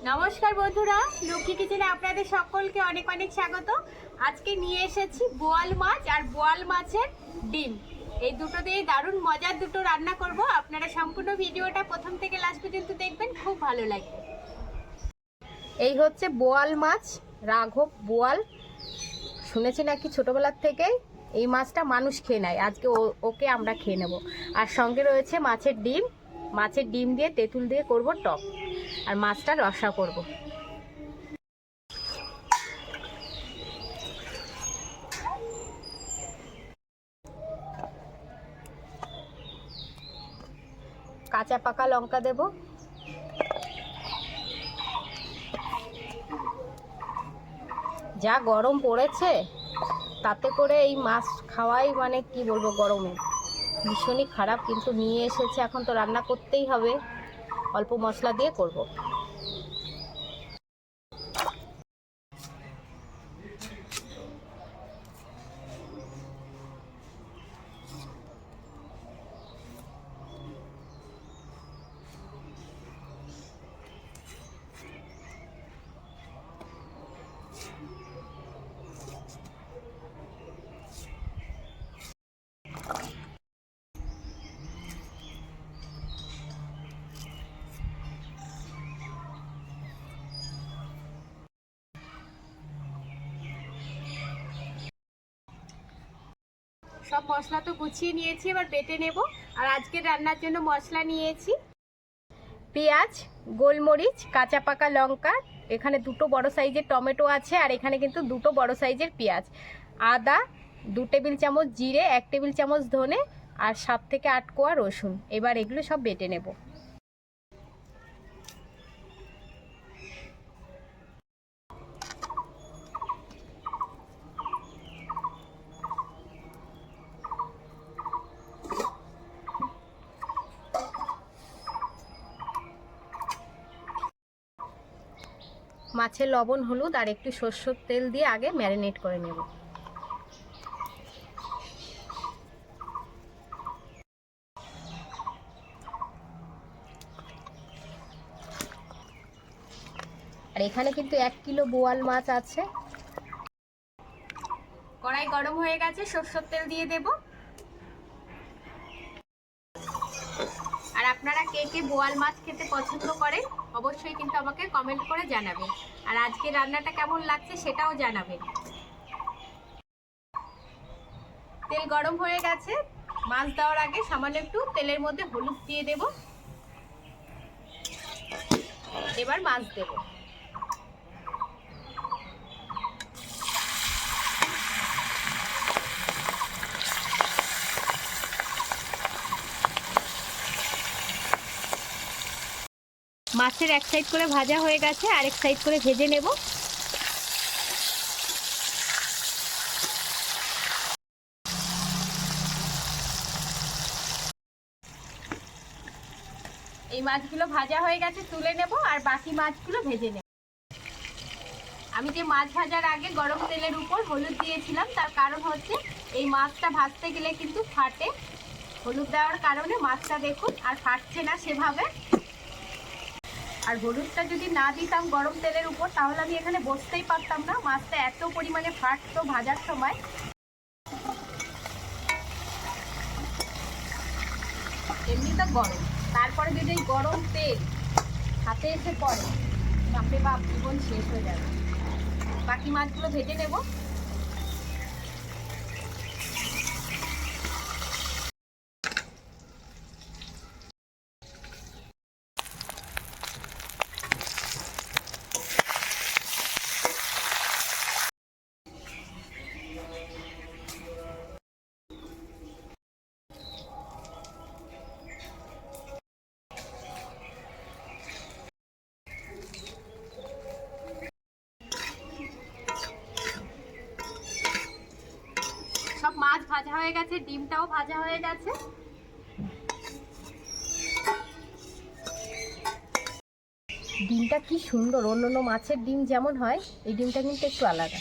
নমস্কার বন্ধুরা, লক্ষ্মী কিচেনে আপনাদের সকলকে অনেক অনেক স্বাগত। আজকে নিয়ে এসেছি বোয়াল মাছ আর বোয়াল মাছের ডিম। এই দুটো দিয়ে দারুণ মজার দুটো রান্না করব। আপনারা সম্পূর্ণ ভিডিওটা প্রথম থেকে লাস্ট পর্যন্ত দেখবেন, খুব ভালো লাগবে। এই হচ্ছে বোয়াল মাছ, রাঘব বোয়াল। শুনেছি নাকি ছোটবেলার থেকে এই মাছটা মানুষ খেয়ে নেয়, আজকে ওকে আমরা খেয়ে নেব। আর সঙ্গে রয়েছে মাছের ডিম। মাছের ডিম দিয়ে তেঁতুল দিয়ে করব টক, আর মাছটা রসা করব। কাঁচা পাকা লঙ্কা দেব, যা গরম পড়েছে তাতে করে এই মাছ খাওয়াই মানে কি বলবো, গরমে ভীষণই খারাপ, কিন্তু নিয়ে এসেছে, এখন তো রান্না করতেই হবে। অল্প মশলা দিয়ে করব। সব মশলা তো গুছিয়ে নিয়েছি, এবার বেটে নেব। আর আজকের রান্নার জন্য মশলা নিয়েছি পেঁয়াজ, গোলমরিচ, কাঁচা পাকা লঙ্কা, এখানে দুটো বড় সাইজের টমেটো আছে, আর এখানে কিন্তু দুটো বড় সাইজের পেঁয়াজ, আদা 2 টেবিল চামচ, জিরে 1 টেবিল চামচ, ধনে আর 7 থেকে 8 কোয়া রসুন। এবার এগুলো সব বেটে নেব। মাছের লবণ, হলুদ আর একটু সরষের তেল দিয়ে আগে ম্যারিনেট করে নেব। আর এখানে কিন্তু 1 কিলো বোয়াল মাছ আছে। কড়াই গরম হয়ে গেছে, সরষের তেল দিয়ে দেব। আর আপনারা কে কে বোয়াল মাছ খেতে পছন্দ করেন অবশ্যই কিন্তু আমাকে কমেন্ট করে জানাবেন। আর আজকে রান্নাটা কেমন লাগছে সেটাও জানাবেন। তেল গরম হয়ে গেছে, মাছ দেওয়ার আগে সামান্য একটু তেলের মধ্যে হলুদ দিয়ে দেব। এবার মাছ দেব। মাছের এক সাইড করে ভাজা হয়ে গেছে, আরেক সাইড করে ভেজে নেব। এই মাছগুলো ভাজা হয়ে গেছে, তুলে নেব। আর বাকি মাছগুলো ভেজে নেব। আমি যে মাছ ভাজার আগে গরম তেলের উপর হলুদ দিয়েছিলাম, তার কারণ হচ্ছে এই মাছটা ভাজতে গেলে কিন্তু ফাটে। হলুদ দেওয়ার কারণে মাছটা দেখুন আর ফাটছে না সেভাবে। আর হলুদটা যদি না দিতাম গরম তেলের উপর, তাহলে আমি এখানে বসতেই পারতাম না, মাছটা এত পরিমাণে ফাটতো ভাজার সময়। এমনি তো গরম, তারপরে যদি এই গরম তেল হাতে এসে পড়ে, বাপরে বাপ, জীবন শেষ হয়ে যাবে। বাকি মাছগুলো ভেজে নেব। সব মাছ ভাজা হয়ে গেছে, ডিমটাও ভাজা হয়ে গেছে। ডিমটা কি সুন্দর, অন্যান্য মাছের ডিম যেমন হয় এই ডিমটা কিন্তু একটু আলাদা।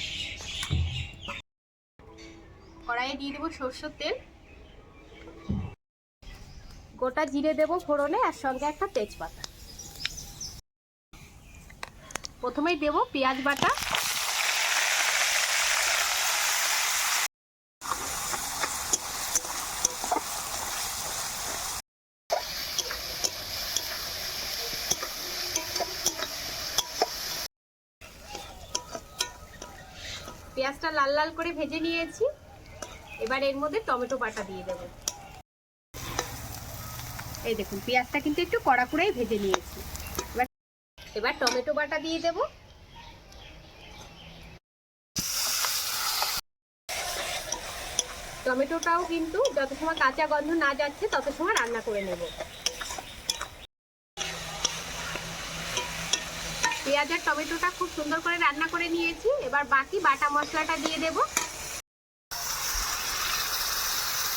কড়াইয়ে দিয়ে দেবো সরষের তেল, গোটা জিরে দেবো ফোড়নে, আর সঙ্গে একটা তেজপাতা। প্রথমেই দেব পেঁয়াজ বাটা, পেঁয়াজটা লাল লাল করে ভেজে নিয়েছি। এবার এর মধ্যে টমেটো বাটা দিয়ে দেব। এই দেখুন পেঁয়াজটা কিন্তু একটু কড়া করেই ভেজে নিয়েছি। এবার টমেটো বাটা দিয়ে দেব। টমেটোটাও কিন্তু যত সময় কাঁচা গন্ধ না যাচ্ছে তত সময় রান্না করে নেব। পেঁয়াজ আর টমেটোটা খুব সুন্দর করে রান্না করে নিয়েছি। এবার বাকি বাটা মশলাটা দিয়ে দেব,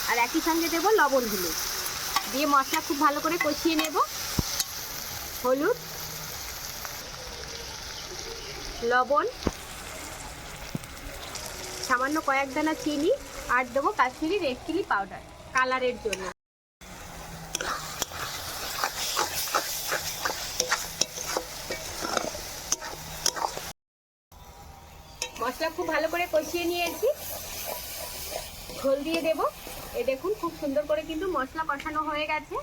আর একই সঙ্গে দেব লবণ হলুদ দিয়ে মশলা খুব ভালো করে কষিয়ে নেব। হলুদ, লবণ, সামান্য কয়েক দানা চিনি আর দেবো কাশ্মীরি রেড চিলি পাউডার কালারের জন্য। মশলা খুব ভালো করে কষিয়ে নিয়েছি। ঝোল দিয়ে দেব। এই দেখুন খুব সুন্দর করে কিন্তু মশলা কষানো হয়ে গেছে।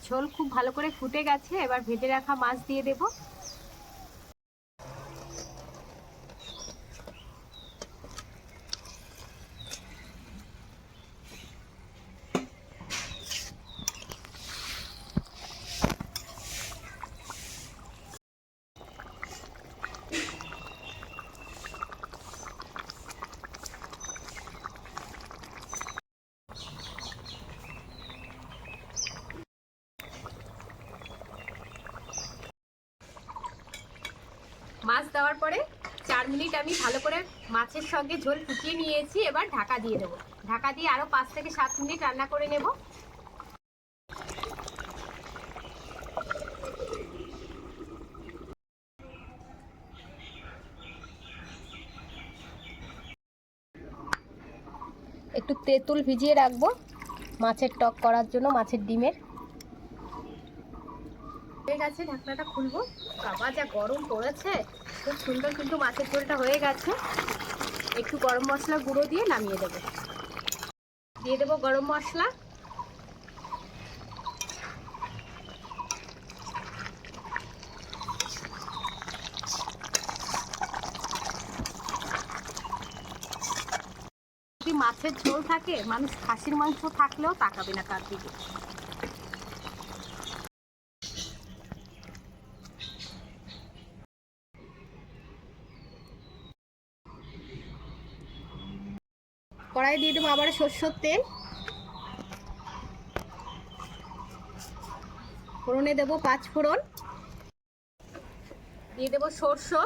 ঝোল খুব ভালো করে ফুটে গেছে। এবার ভেজে রাখা মাছ দিয়ে দেব। মাছ দেওয়ার পরে 4 মিনিট আমি ভালো করে মাছের সঙ্গে ঝোল ফুটিয়ে নিয়েছি। এবার ঢাকা দিয়ে দেবো। ঢাকা দিয়ে আরও 5 থেকে 7 মিনিট রান্না করে নেব। একটু তেঁতুল ভিজিয়ে রাখবো মাছের টক করার জন্য, মাছের ডিমের। হয়ে গেছে, ঢাকনাটা খুলবো। বাবা যা গরম পড়েছে, খুব সুন্দর কিন্তু মাছের ঝোলটা হয়ে গেছে। একটু গরম মশলা গুঁড়ো দিয়ে নামিয়ে দেবো। দিয়ে দেবো গরম মশলা, যদি মাছের ঝোল থাকে মানুষ খাসির মাংস থাকলেও তাকাবে না তার দিকে। কড়াই দিয়ে দেবো আবার সরষের তেল। ফোড়নে দেবো 5 ফোড়ন, দিয়ে দেবো সরষে,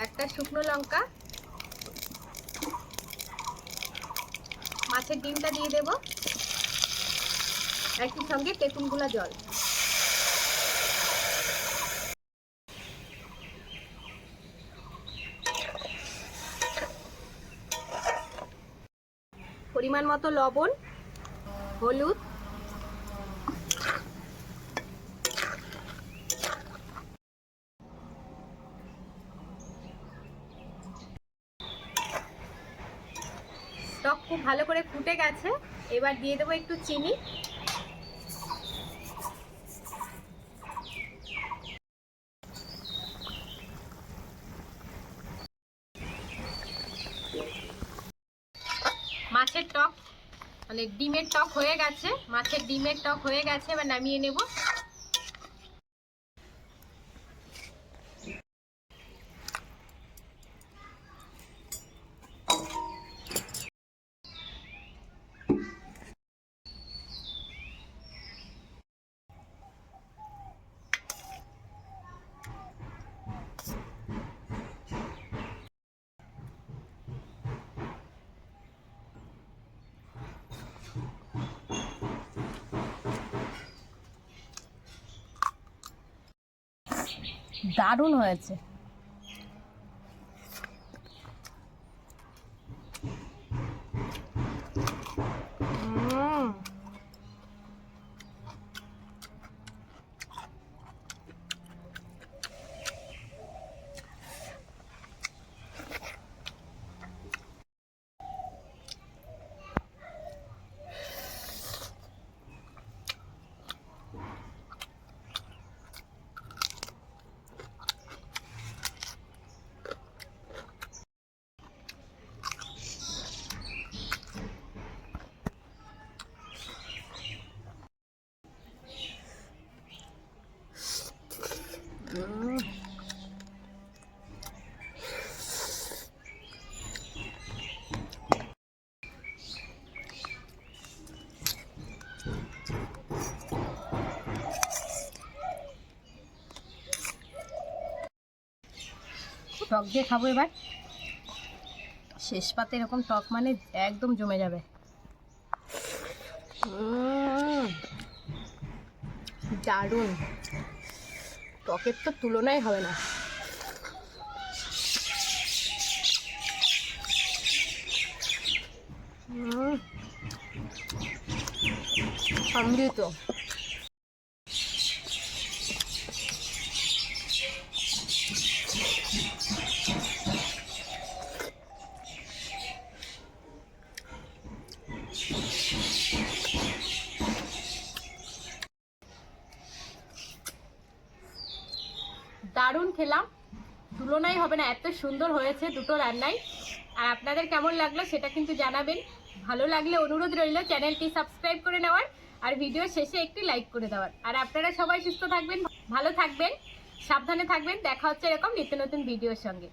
একটা শুকনো লঙ্কা, মাছের ডিমটা দিয়ে দেবো, একই সঙ্গে তেঁতুলগুলা জল। পরিমাণ মতো লবণ, হলুদ, টক খুব ভালো করে ফুটে গেছে। এবার দিয়ে দেবো একটু চিনি, মাছের টক মানে ডিমের টক হয়ে গেছে। মাছের ডিমের টক হয়ে গেছে, এবার নামিয়ে নেব। দারুণ হয়েছে। টক দিয়ে খাবো এবার। শেষ পাতে এরকম টক মানে একদম জমে যাবে। দারুণ, টকের তো তুলনাই হবে না। অমৃত। দারুণ খেলাম, তুলনাই হবে না, এত সুন্দর হয়েছে দুটো রান্নাই। আর আপনাদের কেমন লাগলো সেটা কিন্তু জানাবেন। ভালো লাগলে অনুরোধ রইল চ্যানেলটি সাবস্ক্রাইব করে নেওয়ার, আর ভিডিও শেষে একটি লাইক করে দেওয়ার। আর আপনারা সবাই সুস্থ থাকবেন, ভালো থাকবেন, সাবধানে থাকবেন। দেখা হচ্ছে এরকম নিত্য নতুন ভিডিওর সঙ্গে।